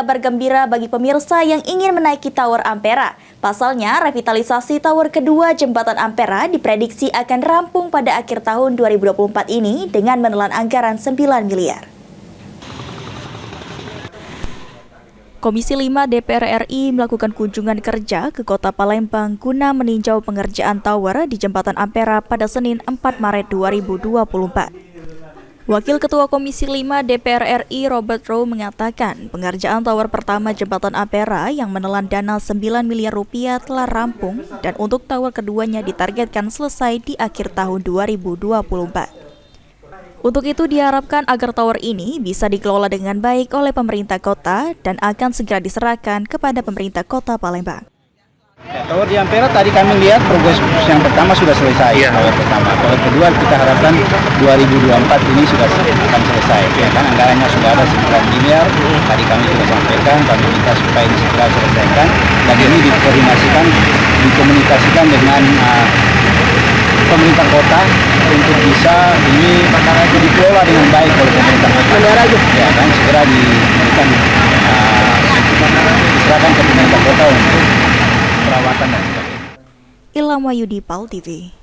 kabar gembira bagi pemirsa yang ingin menaiki Tower Ampera. Pasalnya, revitalisasi tower kedua Jembatan Ampera diprediksi akan rampung pada akhir tahun 2024 ini dengan menelan anggaran 9 miliar. Komisi 5 DPR RI melakukan kunjungan kerja ke Kota Palembang guna meninjau pengerjaan tower di Jembatan Ampera pada Senin 4 Maret 2024. Wakil Ketua Komisi 5 DPR RI Robert Rowe mengatakan pengerjaan tower pertama Jembatan Ampera yang menelan dana 9 miliar rupiah telah rampung dan untuk tower keduanya ditargetkan selesai di akhir tahun 2024. Untuk itu diharapkan agar tower ini bisa dikelola dengan baik oleh pemerintah kota dan akan segera diserahkan kepada pemerintah Kota Palembang. Tower di Ampera tadi kami lihat progres yang pertama sudah selesai, tower pertama. Tower kedua kita harapkan 2024 ini sudah akan selesai. Ya kan anggarannya sudah ada 9 miliar. Tadi kami sudah sampaikan, kami minta supaya ini segera selesaikan dan ini dikomunikasikan dengan pemerintah kota untuk bisa ini perkara itu dikelola dengan baik oleh pemerintah kota. Ya kan segera diberikan diserahkan ke pemerintah kota untuk perawatan dan sebagainya. Ilham Wahyudi, PAL TV.